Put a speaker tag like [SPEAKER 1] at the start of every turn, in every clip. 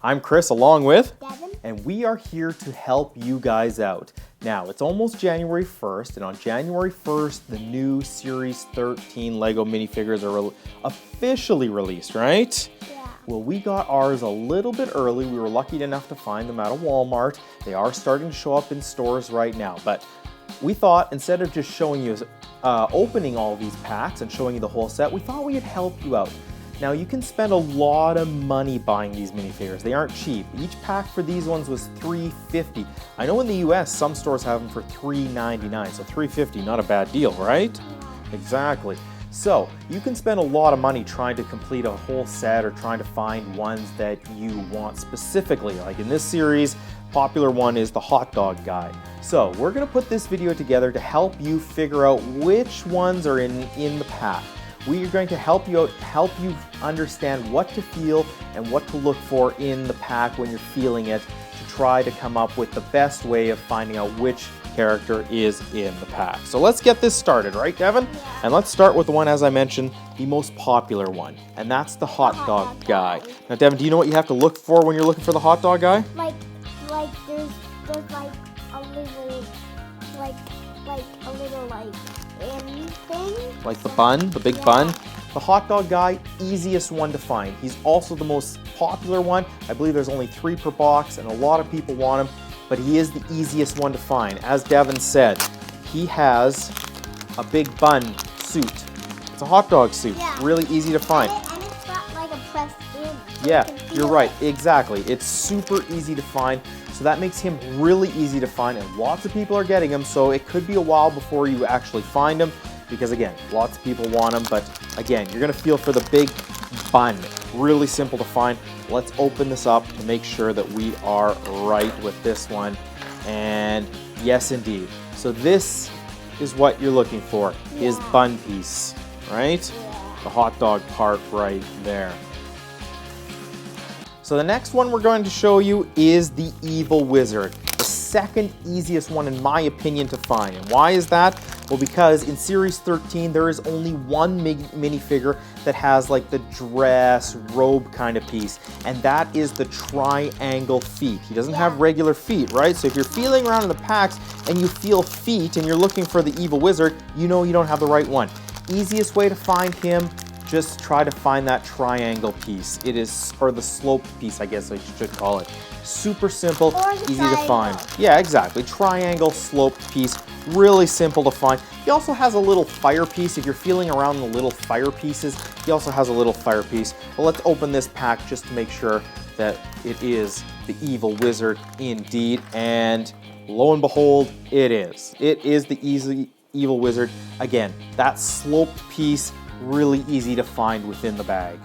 [SPEAKER 1] I'm Chris along with
[SPEAKER 2] Devin.
[SPEAKER 1] And we are here to help you guys out. Now, it's almost January 1st, and on January 1st, the new Series 13 LEGO minifigures are officially released, right?
[SPEAKER 2] Yeah.
[SPEAKER 1] Well, we got ours a little bit early. We were lucky enough to find them at a Walmart. They are starting to show up in stores right now, but we thought instead of just showing you opening all these packs and showing you the whole set, we thought we'd help you out. Now, you can spend a lot of money buying these minifigures. They aren't cheap. Each pack for these ones was $3.50. I know in the US, some stores have them for $3.99, so $3.50, not a bad deal, right?
[SPEAKER 2] Yeah.
[SPEAKER 1] Exactly. So, you can spend a lot of money trying to complete a whole set or trying to find ones that you want specifically. Like in this series, popular one is the hot dog guy. So, we're gonna put this video together to help you figure out which ones are in the pack. We are going to help you understand what to feel and what to look for in the pack when you're feeling it to try to come up with the best way of finding out which character is in the pack. So let's get this started, right, Devin?
[SPEAKER 2] Yeah.
[SPEAKER 1] And let's start with the one, as I mentioned, the most popular one, and that's the hot dog guy. Now, Devin, do you know what you have to look for when you're looking for the hot dog guy?
[SPEAKER 2] Like there's like a little in thing.
[SPEAKER 1] Like the bun, the big bun. The hot dog guy, easiest one to find. He's also the most popular one. I believe there's only 3 per box, and a lot of people want him, but he is the easiest one to find. As Devin said, he has a big bun suit. It's a hot dog suit.
[SPEAKER 2] Yeah.
[SPEAKER 1] Really easy to find.
[SPEAKER 2] And it's got like a pressed in. So
[SPEAKER 1] Yeah,
[SPEAKER 2] you can feel
[SPEAKER 1] you're right.
[SPEAKER 2] it.
[SPEAKER 1] Exactly. It's super easy to find. So that makes him really easy to find, and lots of people are getting him, so it could be a while before you actually find him, because again, lots of people want him, but again, you're gonna feel for the big bun. Really simple to find. Let's open this up to make sure that we are right with this one. And yes, indeed. So this is what you're looking for, his
[SPEAKER 2] Yeah.
[SPEAKER 1] bun piece, right?
[SPEAKER 2] Yeah.
[SPEAKER 1] The hot dog part right there. So the next one we're going to show you is the Evil Wizard. The second easiest one in my opinion to find. And why is that? Well, because in Series 13 there is only one minifigure that has like the dress, robe kind of piece. And that is the triangle feet. He doesn't have regular feet, right? So if you're feeling around in the packs and you feel feet and you're looking for the Evil Wizard, you know you don't have the right one. Easiest way to find him, just try to find that triangle piece. It is, or the slope piece, I guess I should call it. Super simple,
[SPEAKER 2] Or the
[SPEAKER 1] easy to
[SPEAKER 2] triangle.
[SPEAKER 1] find. Yeah, exactly. Triangle sloped piece, really simple to find. He also has a little fire piece. If you're feeling around the little fire pieces, he also has a little fire piece. But let's open this pack just to make sure that it is the Evil Wizard indeed. And lo and behold, it is. It is the Evil Wizard. Again, that sloped piece, really easy to find within the bag.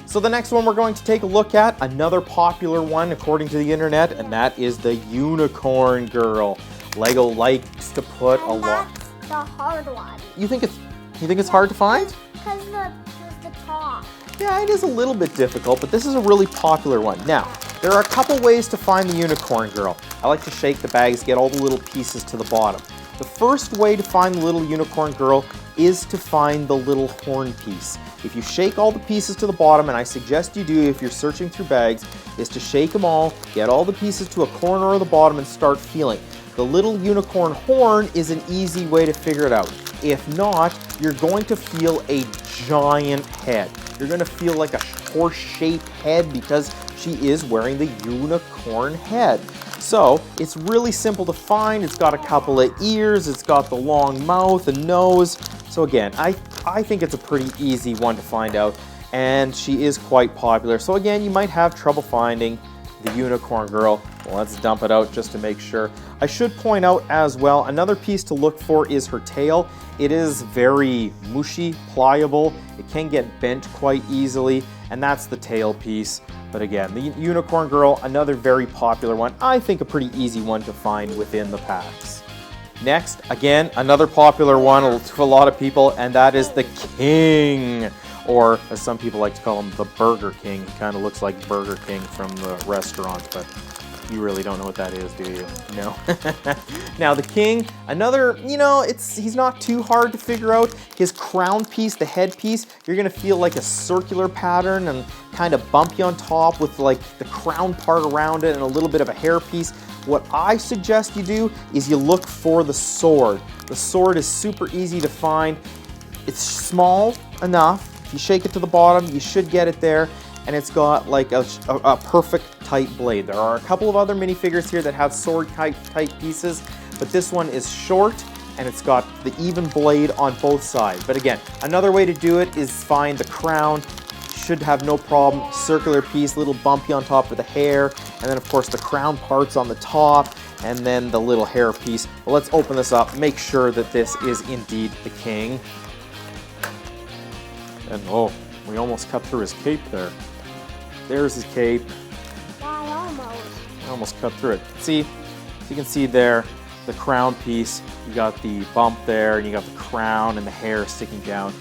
[SPEAKER 1] So the next one we're going to take a look at, another popular one according to the internet, and that is the Unicorn Girl. LEGO likes to put a lot.
[SPEAKER 2] That's the hard one.
[SPEAKER 1] You think it's hard to find?
[SPEAKER 2] Because the top.
[SPEAKER 1] Yeah, it is a little bit difficult, but this is a really popular one. Now, there are a couple ways to find the Unicorn Girl. I like to shake the bags, get all the little pieces to the bottom. The first way to find the little Unicorn Girl is to find the little horn piece. If you shake all the pieces to the bottom, and I suggest you do if you're searching through bags, is to shake them all, get all the pieces to a corner of the bottom and start feeling. The little unicorn horn is an easy way to figure it out. If not, you're going to feel a giant head. You're going to feel like a horse-shaped head because she is wearing the unicorn head. So, it's really simple to find. It's got a couple of ears, it's got the long mouth and nose. So again, I think it's a pretty easy one to find out, and she is quite popular. So again, you might have trouble finding the Unicorn Girl. Well, let's dump it out just to make sure. I should point out as well, another piece to look for is her tail. It is very mushy, pliable. It can get bent quite easily, and that's the tail piece. But again, the Unicorn Girl, another very popular one. I think a pretty easy one to find within the packs. Next, again, another popular one to a lot of people, and that is the King. Or, as some people like to call him, the Burger King. He kind of looks like Burger King from the restaurant, but You really don't know what that is, do you? No. Now the king, another, you know, he's not too hard to figure out. His crown piece, the head piece, you're gonna feel like a circular pattern and kind of bumpy on top with like the crown part around it and a little bit of a hair piece. What I suggest you do is you look for the sword. The sword is super easy to find. It's small enough. If you shake it to the bottom, you should get it there. And it's got like a perfect tight blade. There are a couple of other minifigures here that have sword tight pieces, but this one is short and it's got the even blade on both sides. But again, another way to do it is find the crown. Should have no problem. Circular piece, little bumpy on top of the hair, and then of course the crown parts on the top, and then the little hair piece. Well, let's open this up, make sure that this is indeed the king. And oh, we almost cut through his cape there. There's his cape. I almost cut through it. See, you can see there, the crown piece. You got the bump there, and you got the crown and the hair sticking down.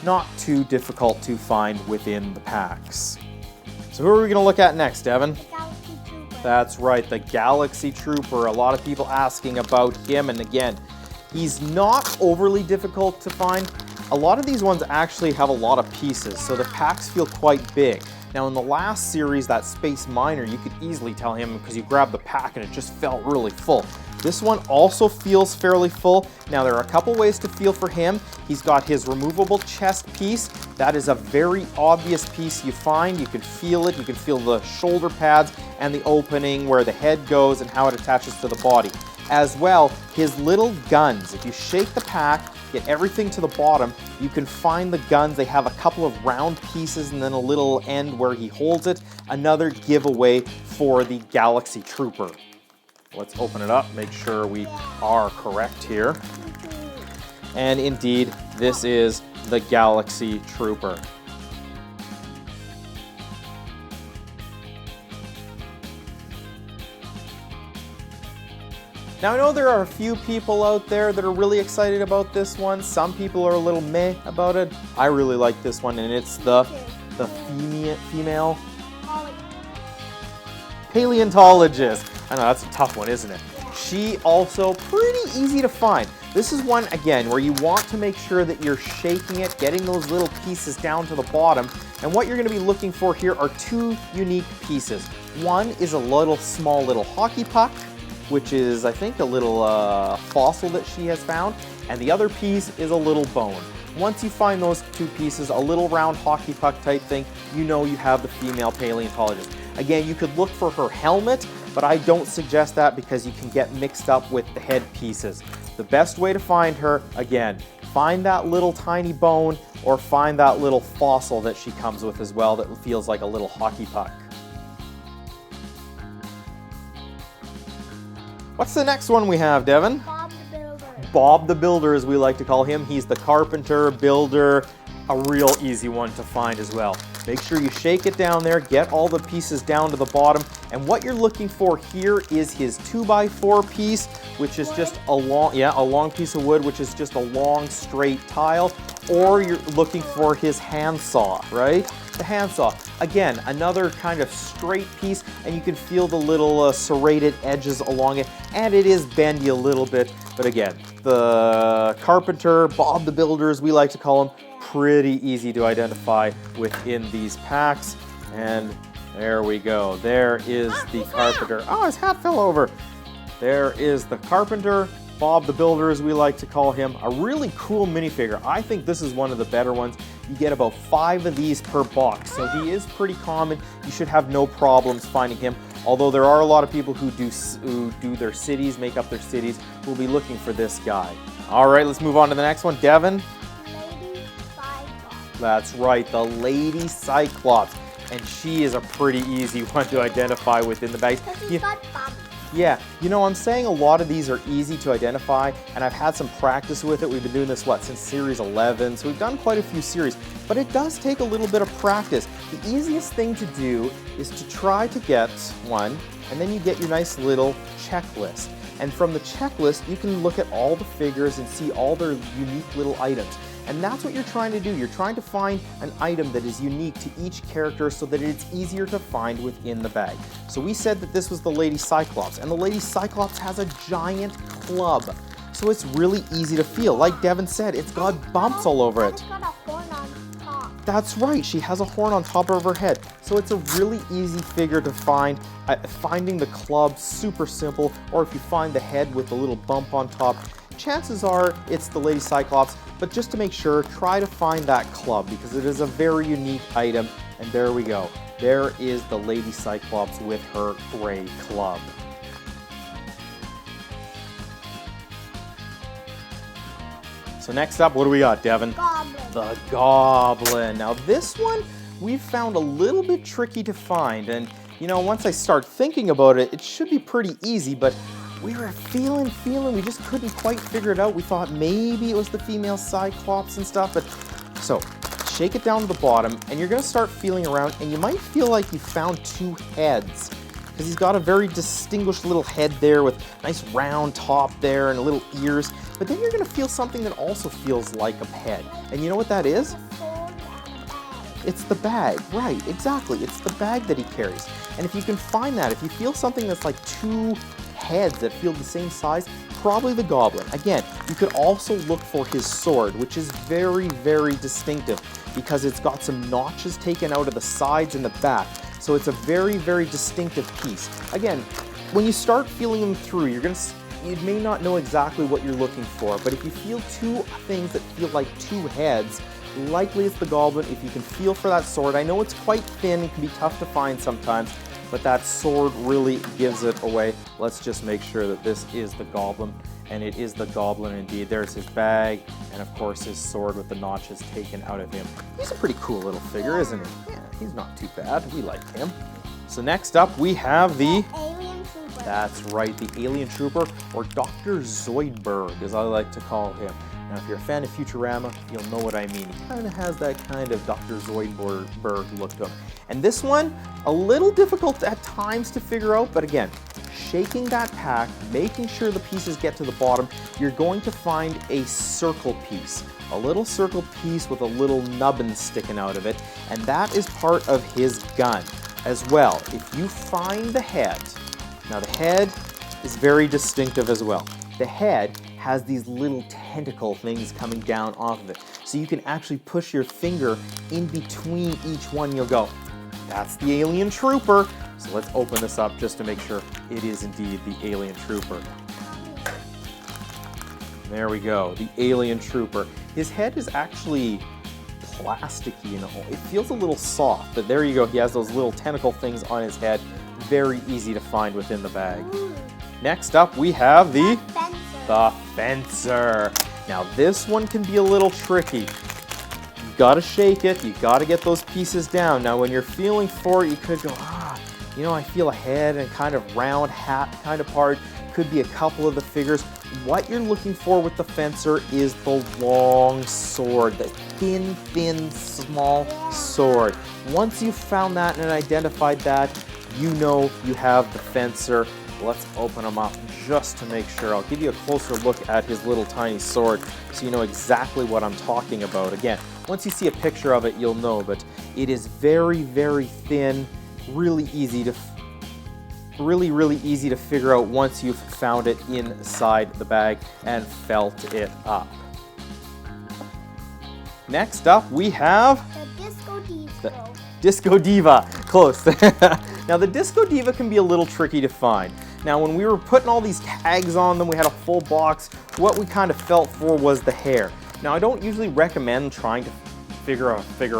[SPEAKER 1] Not too difficult to find within the packs. So who are we going to look at next, Devin?
[SPEAKER 2] The Galaxy Trooper.
[SPEAKER 1] That's right, the Galaxy Trooper. A lot of people asking about him, and again, he's not overly difficult to find. A lot of these ones actually have a lot of pieces, so the packs feel quite big. Now in the last series, that Space Miner, you could easily tell him because you grabbed the pack and it just felt really full. This one also feels fairly full. Now there are a couple ways to feel for him. He's got his removable chest piece. That is a very obvious piece you find. You can feel it. You can feel the shoulder pads and the opening where the head goes and how it attaches to the body. As well, his little guns. If you shake the pack, get everything to the bottom, you can find the guns. They have a couple of round pieces and then a little end where he holds it. Another giveaway for the Galaxy Trooper. Let's open it up, make sure we are correct here. And indeed, this is the Galaxy Trooper. Now I know there are a few people out there that are really excited about this one. Some people are a little meh about it. I really like this one, and it's the female Paleontologist. I know, that's a tough one, isn't it? She also pretty easy to find. This is one, again, where you want to make sure that you're shaking it, getting those little pieces down to the bottom. And what you're going to be looking for here are two unique pieces. One is a small little hockey puck, which is, I think, a little fossil that she has found. And the other piece is a little bone. Once you find those two pieces, a little round hockey puck type thing, you know you have the female Paleontologist. Again, you could look for her helmet, but I don't suggest that because you can get mixed up with the head pieces. The best way to find her, again, find that little tiny bone or find that little fossil that she comes with as well that feels like a little hockey puck. What's the next one we have, Devin?
[SPEAKER 2] Bob the Builder.
[SPEAKER 1] Bob the Builder, as we like to call him. He's the carpenter, builder, a real easy one to find as well. Make sure you shake it down there, get all the pieces down to the bottom, and what you're looking for here is his 2x4 piece, which is just a long piece of wood, which is just a long straight tile, or you're looking for his handsaw, right? The handsaw. Again, another kind of straight piece, and you can feel the little serrated edges along it, and it is bendy a little bit, but again, the Carpenter, Bob the Builder, as we like to call him, pretty easy to identify within these packs. And there we go. There is the Carpenter. Oh, his hat fell over. There is the Carpenter, Bob the Builder, as we like to call him. A really cool minifigure. I think this is one of the better ones. You get about 5 of these per box, so he is pretty common. You should have no problems finding him. Although there are a lot of people who do their cities, make up their cities, who will be looking for this guy. All right, let's move on to the next one. Devin? That's right, the Lady Cyclops. And she is a pretty easy one to identify within the bags. Yeah, you know, I'm saying a lot of these are easy to identify, and I've had some practice with it. We've been doing this, since series 11, so we've done quite a few series, but it does take a little bit of practice. The easiest thing to do is to try to get one, and then you get your nice little checklist. And from the checklist, you can look at all the figures and see all their unique little items. And that's what you're trying to do. You're trying to find an item that is unique to each character so that it's easier to find within the bag. So we said that this was the Lady Cyclops, and the Lady Cyclops has a giant club. So it's really easy to feel. Like Devin said, it's got bumps all over it.
[SPEAKER 2] It's got a horn on top.
[SPEAKER 1] That's right, she has a horn on top of her head. So it's a really easy figure to find. Finding the club, super simple, or if you find the head with the little bump on top, chances are it's the Lady Cyclops, but just to make sure, try to find that club because it is a very unique item. And there we go. There is the Lady Cyclops with her gray club. So next up, what do we got, Devin?
[SPEAKER 2] Goblin.
[SPEAKER 1] The Goblin. Now this one we've found a little bit tricky to find, and you know, once I start thinking about it, it should be pretty easy, but we were feeling, we just couldn't quite figure it out. We thought maybe it was the female Cyclops and stuff, but so shake it down to the bottom, and you're gonna start feeling around, and you might feel like you found two heads, because he's got a very distinguished little head there with nice round top there and little ears. But then you're gonna feel something that also feels like a head. And you know what that is?
[SPEAKER 2] A sword and a bag.
[SPEAKER 1] It's the bag, right, exactly. It's the bag that he carries. And if you can find that, if you feel something that's like two heads that feel the same size, probably the Goblin. Again, you could also look for his sword, which is very, very distinctive because it's got some notches taken out of the sides and the back. So it's a very, very distinctive piece. Again, when you start feeling them through, you may not know exactly what you're looking for, but if you feel two things that feel like two heads, likely it's the Goblin. If you can feel for that sword, I know it's quite thin, it can be tough to find sometimes, but that sword really gives it away. Let's just make sure that this is the Goblin, and it is the Goblin indeed. There's his bag, and of course his sword with the notches taken out of him. He's a pretty cool little figure, isn't he? Yeah, he's not too bad. We like him. So next up we have the
[SPEAKER 2] Alien Trooper.
[SPEAKER 1] That's right, the Alien Trooper, or Dr. Zoidberg, as I like to call him. Now, if you're a fan of Futurama, you'll know what I mean. He kind of has that kind of Dr. Zoidberg look to him. And this one, a little difficult at times to figure out, but again, shaking that pack, making sure the pieces get to the bottom, you're going to find a circle piece. A little circle piece with a little nubbin sticking out of it, and that is part of his gun as well. If you find the head, now the head is very distinctive as well. The head has these little tentacle things coming down off of it. So you can actually push your finger in between each one. You'll go, that's the Alien Trooper. So let's open this up just to make sure it is indeed the Alien Trooper. There we go, the Alien Trooper. His head is actually plasticky, you know. It feels a little soft, but there you go. He has those little tentacle things on his head. Very easy to find within the bag.
[SPEAKER 2] Ooh.
[SPEAKER 1] Next up, we have the
[SPEAKER 2] Fencer.
[SPEAKER 1] Fencer. Now this one can be a little tricky. You gotta shake it, you gotta get those pieces down. Now when you're feeling for it, you could go, you know, I feel a head and kind of round hat kind of part. Could be a couple of the figures. What you're looking for with the Fencer is the long sword, the thin, small sword. Once you've found that and identified that, you know you have the Fencer. Let's open him up just to make sure. I'll give you a closer look at his little tiny sword so you know exactly what I'm talking about. Again, once you see a picture of it, you'll know, but it is very, very thin, really easy to figure out once you've found it inside the bag and felt it up. Next up, we have
[SPEAKER 2] The Disco Disco.
[SPEAKER 1] the Disco Diva. Close. Now, the Disco Diva can be a little tricky to find. Now, when we were putting all these tags on them, we had a full box. What we kind of felt for was the hair. Now, I don't usually recommend trying to figure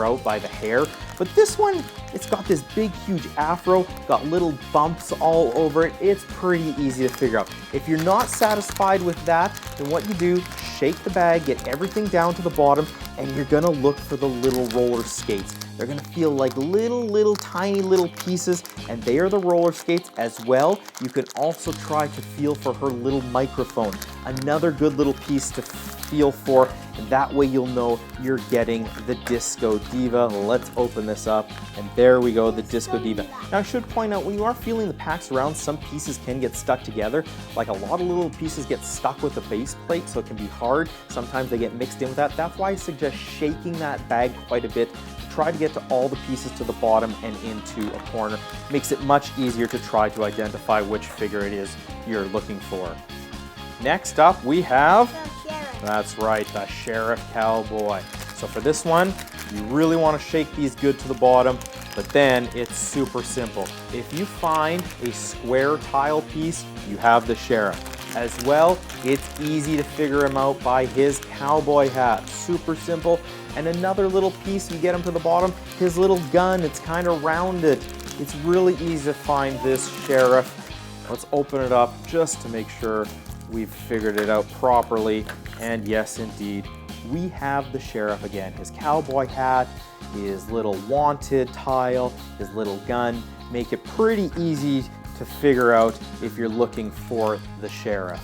[SPEAKER 1] out by the hair, but this one, it's got this big, huge afro, got little bumps all over it. It's pretty easy to figure out. If you're not satisfied with that, then what you do, shake the bag, get everything down to the bottom, and you're gonna look for the little roller skates. They're gonna feel like little tiny little pieces, and they are the roller skates as well. You can also try to feel for her little microphone. Another good little piece to feel for, and that way you'll know you're getting the Disco Diva. Let's open this up, and there we go, the Disco Diva. Now I should point out, when you are feeling the packs around, some pieces can get stuck together. Like a lot of little pieces get stuck with the base plate, so it can be hard. Sometimes they get mixed in with that. That's why I suggest shaking that bag quite a bit to try to get to all the pieces to the bottom and into a corner. Makes it much easier to try to identify which figure it is you're looking for. Next up we have,
[SPEAKER 2] The sheriff.
[SPEAKER 1] that's right, the Sheriff Cowboy. So for this one, you really want to shake these good to the bottom, but then it's super simple. If you find a square tile piece, you have the Sheriff. As well, it's easy to figure him out by his cowboy hat. Super simple. And another little piece, you get him to the bottom, his little gun, it's kind of rounded. It's really easy to find this Sheriff. Let's open it up just to make sure we've figured it out properly. And yes, indeed, we have the Sheriff again. His cowboy hat, his little wanted tile, his little gun make it pretty easy to figure out if you're looking for the Sheriff.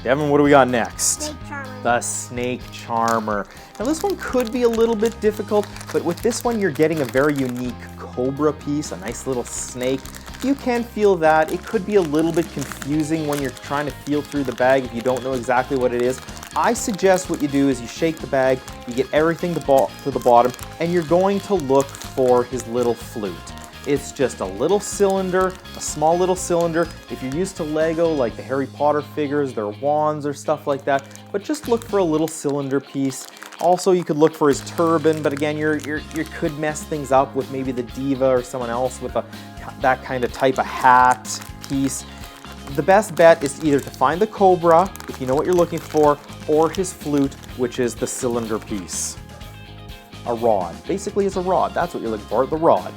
[SPEAKER 1] Devin, what do we got next?
[SPEAKER 2] Snake charmer.
[SPEAKER 1] The Snake Charmer. Now this one could be a little bit difficult, but with this one you're getting a very unique cobra piece, a nice little snake. You can feel that. It could be a little bit confusing when you're trying to feel through the bag if you don't know exactly what it is. I suggest what you do is you shake the bag, you get everything to the bottom, and you're going to look for his little flute. It's just a little cylinder, a small little cylinder. If you're used to Lego, like the Harry Potter figures, their wands or stuff like that, but just look for a little cylinder piece. Also, you could look for his turban, but again, you could mess things up with maybe the Diva or someone else with that kind of type of hat piece. The best bet is either to find the cobra, if you know what you're looking for, or his flute, which is the cylinder piece. A rod. Basically, it's a rod. That's what you're looking for, the rod.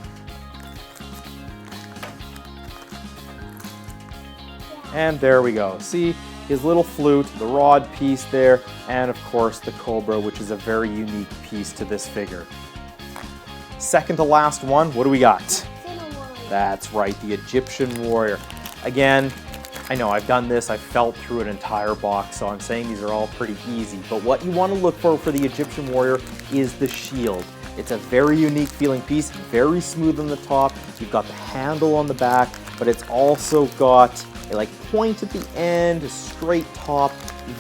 [SPEAKER 1] And there we go. See, his little flute, the rod piece there, and of course the cobra, which is a very unique piece to this figure. Second to last one, what do we got? That's right, the Egyptian warrior. Again, I know I've done this, I've felt through an entire box, so I'm saying these are all pretty easy. But what you want to look for the Egyptian warrior is the shield. It's a very unique feeling piece, very smooth on the top. You've got the handle on the back, but it's also got a like point at the end, a straight top,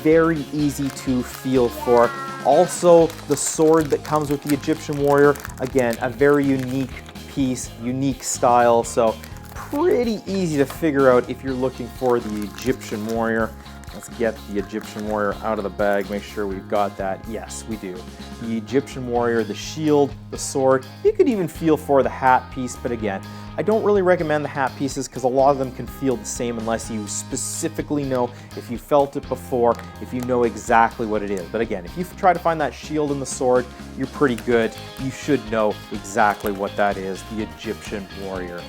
[SPEAKER 1] very easy to feel for. Also, the sword that comes with the Egyptian warrior, again, a very unique piece, unique style, so pretty easy to figure out if you're looking for the Egyptian warrior. Let's get the Egyptian warrior out of the bag, make sure we've got that. Yes, we do. The Egyptian warrior, the shield, the sword. You could even feel for the hat piece, but again, I don't really recommend the hat pieces because a lot of them can feel the same unless you specifically know, if you felt it before, if you know exactly what it is. But again, if you try to find that shield and the sword, you're pretty good. You should know exactly what that is, the Egyptian warrior.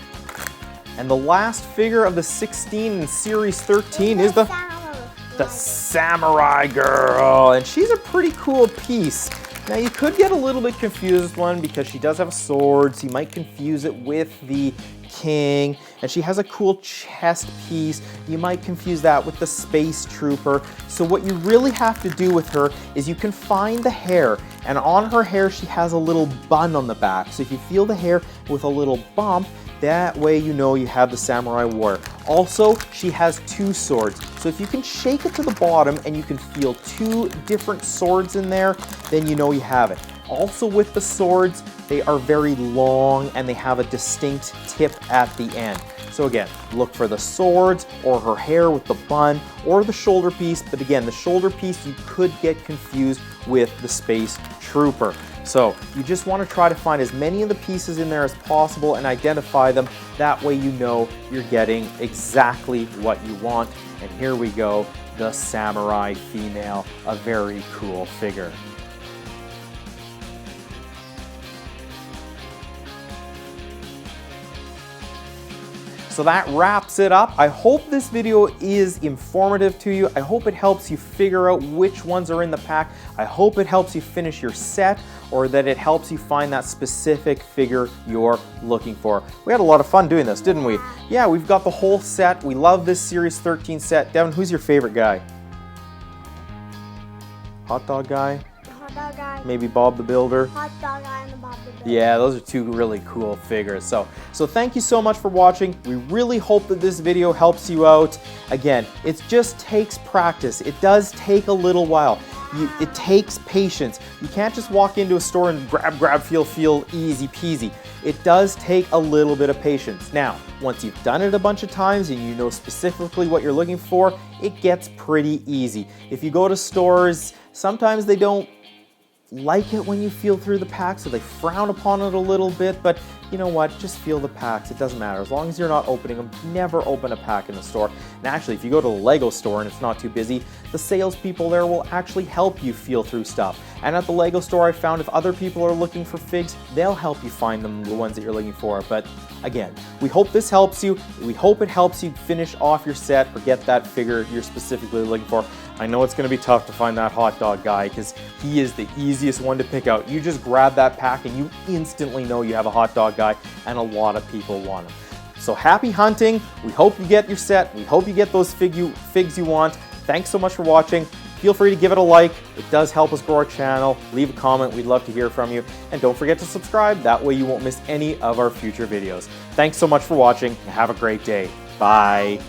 [SPEAKER 1] And the last figure of the 16 in Series 13 is the Samurai Girl, and she's a pretty cool piece. Now you could get a little bit confused with one because she does have a sword, so you might confuse it with the king, and she has a cool chest piece. You might confuse that with the space trooper. So what you really have to do with her is you can find the hair, and on her hair she has a little bun on the back. So if you feel the hair with a little bump, that way you know you have the Samurai Warrior. Also, she has two swords. So if you can shake it to the bottom and you can feel two different swords in there, then you know you have it. Also with the swords, they are very long and they have a distinct tip at the end. So again, look for the swords or her hair with the bun or the shoulder piece. But again, the shoulder piece you could get confused with the Space Trooper. So you just want to try to find as many of the pieces in there as possible and identify them. That way you know you're getting exactly what you want. And here we go, the Samurai female, a very cool figure. So that wraps it up. I hope this video is informative to you. I hope it helps you figure out which ones are in the pack. I hope it helps you finish your set or that it helps you find that specific figure you're looking for. We had a lot of fun doing this, didn't we? Yeah, we've got the whole set. We love this Series 13 set. Devin, who's your favorite guy? Hot dog guy?
[SPEAKER 2] Hot dog guy.
[SPEAKER 1] Maybe Bob the Builder?
[SPEAKER 2] Hot dog guy and the Bob the Builder.
[SPEAKER 1] Yeah, those are two really cool figures. So thank you so much for watching. We really hope that this video helps you out. Again, it just takes practice. It does take a little while. It takes patience. You can't just walk into a store and grab, feel, easy peasy. It does take a little bit of patience. Now, once you've done it a bunch of times and you know specifically what you're looking for, it gets pretty easy. If you go to stores, sometimes they don't like it when you feel through the packs, so they frown upon it a little bit, but you know what, just feel the packs, it doesn't matter. As long as you're not opening them, never open a pack in the store. And actually, if you go to the Lego store and it's not too busy, the salespeople there will actually help you feel through stuff. And at the Lego store, I found if other people are looking for figs, they'll help you find them, the ones that you're looking for. But again, we hope this helps you. We hope it helps you finish off your set or get that figure you're specifically looking for. I know it's going to be tough to find that hot dog guy because he is the easiest one to pick out. You just grab that pack and you instantly know you have a hot dog guy, and a lot of people want him. So happy hunting. We hope you get your set. We hope you get those figs you want. Thanks so much for watching. Feel free to give it a like. It does help us grow our channel. Leave a comment. We'd love to hear from you. And don't forget to subscribe. That way you won't miss any of our future videos. Thanks so much for watching and have a great day. Bye.